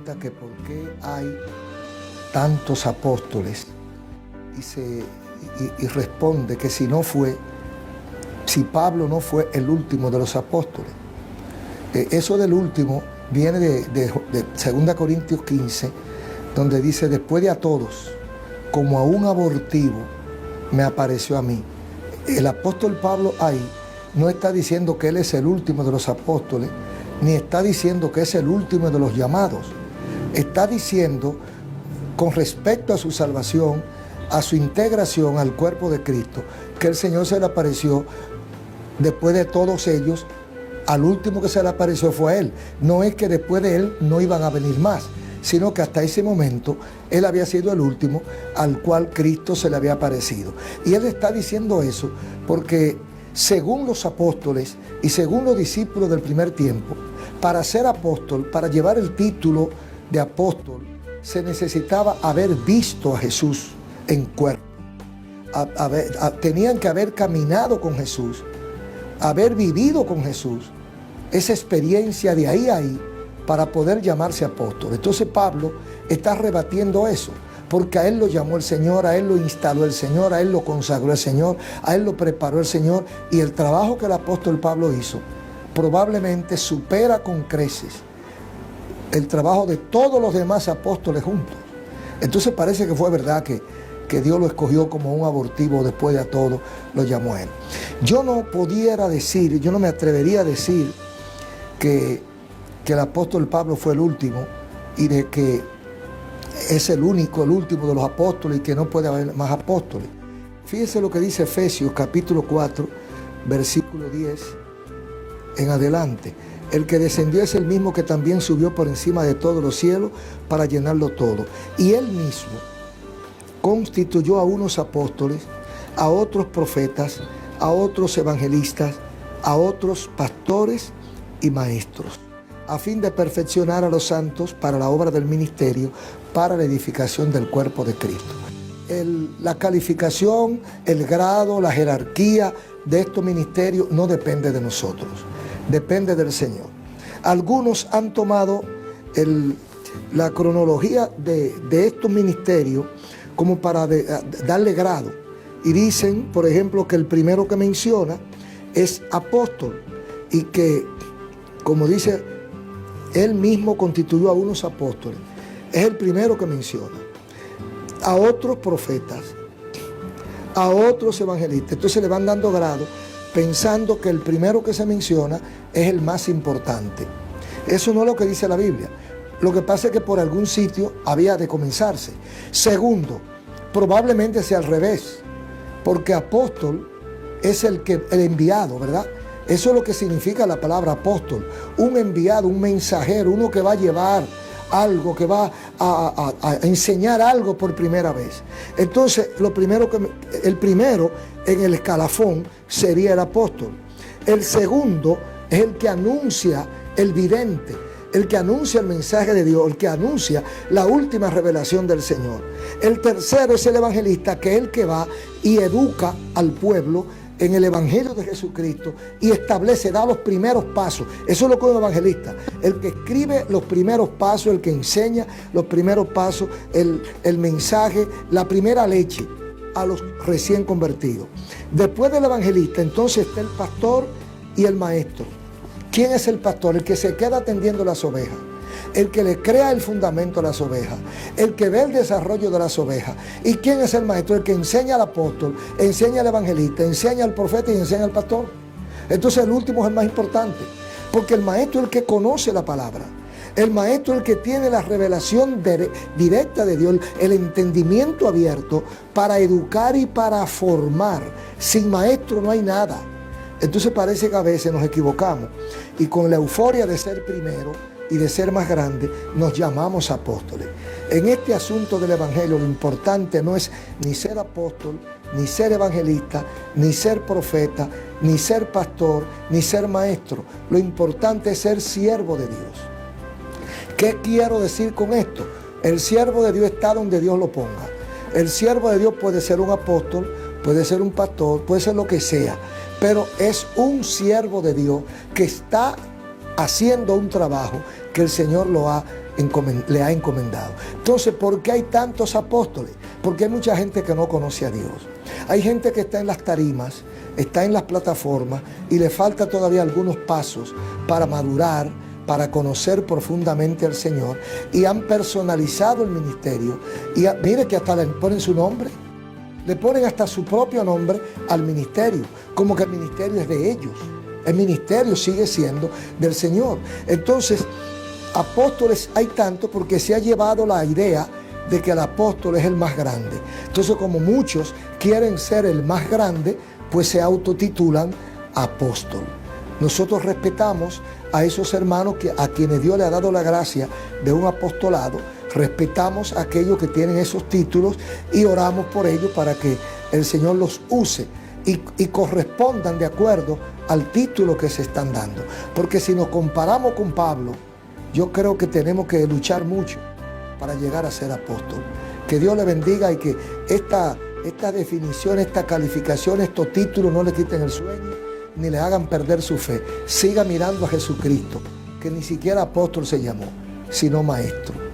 pregunta que por qué hay tantos apóstoles y responde que si Pablo no fue el último de los apóstoles. Eso del último viene de 2 Corintios 15, donde dice: después de a todos, como a un abortivo, me apareció a mí. El apóstol Pablo ahí no está diciendo que él es el último de los apóstoles, ni está diciendo que es el último de los llamados. Está diciendo, con respecto a su salvación, a su integración al cuerpo de Cristo, que el Señor se le apareció después de todos ellos. Al último que se le apareció fue a él. No es que después de él no iban a venir más, sino que hasta ese momento él había sido el último al cual Cristo se le había aparecido. Y él está diciendo eso porque, según los apóstoles y según los discípulos del primer tiempo, para ser apóstol, para llevar el título de apóstol, se necesitaba haber visto a Jesús en cuerpo. Tenían que haber caminado con Jesús, haber vivido con Jesús, esa experiencia de ahí para poder llamarse apóstol. Entonces Pablo está rebatiendo eso, porque a él lo llamó el Señor, a él lo instaló el Señor, a él lo consagró el Señor, a él lo preparó el Señor, y el trabajo que el apóstol Pablo hizo probablemente supera con creces el trabajo de todos los demás apóstoles juntos. Entonces parece que fue verdad que Dios lo escogió como un abortivo, después de a todo lo llamó a él. Yo no me atrevería a decir que el apóstol Pablo fue el último y de que es el último de los apóstoles y que no puede haber más apóstoles. Fíjese lo que dice Efesios capítulo 4, versículo 10 en adelante. El que descendió es el mismo que también subió por encima de todos los cielos para llenarlo todo. Y él mismo constituyó a unos apóstoles, a otros profetas, a otros evangelistas, a otros pastores y maestros, a fin de perfeccionar a los santos para la obra del ministerio, para la edificación del cuerpo de Cristo. La calificación, el grado, la jerarquía de estos ministerios no depende de nosotros, depende del Señor. Algunos han tomado la cronología de estos ministerios como para darle grado, y dicen, por ejemplo, que el primero que menciona es apóstol, y que, como dice, él mismo constituyó a unos apóstoles. Es el primero que menciona. A otros profetas, a otros evangelistas. Entonces le van dando grado, pensando que el primero que se menciona es el más importante. Eso no es lo que dice la Biblia. Lo que pasa es que por algún sitio había de comenzarse. Segundo, probablemente sea al revés, porque apóstol es el enviado, ¿verdad? Eso es lo que significa la palabra apóstol. Un enviado, un mensajero, uno que va a llevar algo, que va a enseñar algo por primera vez. Entonces, el primero en el escalafón sería el apóstol. El segundo es el que anuncia, el vidente, el que anuncia el mensaje de Dios, el que anuncia la última revelación del Señor. El tercero es el evangelista, que es el que va y educa al pueblo en el evangelio de Jesucristo y establece, da los primeros pasos. Eso es lo que es un evangelista, el que escribe los primeros pasos, el que enseña los primeros pasos, el mensaje, la primera leche a los recién convertidos. Después del evangelista, entonces está el pastor y el maestro. ¿Quién es el pastor? El que se queda atendiendo las ovejas, el que le crea el fundamento a las ovejas, el que ve el desarrollo de las ovejas. ¿Y quién es el maestro? El que enseña al apóstol, enseña al evangelista, enseña al profeta y enseña al pastor. Entonces el último es el más importante, porque el maestro es el que conoce la palabra. El maestro es el que tiene la revelación directa de Dios, el entendimiento abierto para educar y para formar. Sin maestro no hay nada. Entonces parece que a veces nos equivocamos y con la euforia de ser primero y de ser más grande nos llamamos apóstoles. En este asunto del evangelio lo importante no es ni ser apóstol, ni ser evangelista, ni ser profeta, ni ser pastor, ni ser maestro. Lo importante es ser siervo de Dios. ¿Qué quiero decir con esto? El siervo de Dios está donde Dios lo ponga. El siervo de Dios puede ser un apóstol, puede ser un pastor, puede ser lo que sea, pero es un siervo de Dios que está haciendo un trabajo que el Señor lo ha le ha encomendado. Entonces, ¿por qué hay tantos apóstoles? Porque hay mucha gente que no conoce a Dios. Hay gente que está en las tarimas, está en las plataformas y le falta todavía algunos pasos para madurar, para conocer profundamente al Señor, y han personalizado el ministerio. Y mire que hasta le ponen su nombre, le ponen hasta su propio nombre al ministerio, como que el ministerio es de ellos. El ministerio sigue siendo del Señor. Entonces, apóstoles hay tanto porque se ha llevado la idea de que el apóstol es el más grande. Entonces, como muchos quieren ser el más grande, pues se autotitulan apóstol. Nosotros respetamos a esos hermanos a quienes Dios le ha dado la gracia de un apostolado. Respetamos a aquellos que tienen esos títulos y oramos por ellos para que el Señor los use y correspondan de acuerdo al título que se están dando. Porque si nos comparamos con Pablo, yo creo que tenemos que luchar mucho para llegar a ser apóstol. Que Dios le bendiga y que esta definición, esta calificación, estos títulos no le quiten el sueño ni le hagan perder su fe. Siga mirando a Jesucristo, que ni siquiera apóstol se llamó, sino maestro.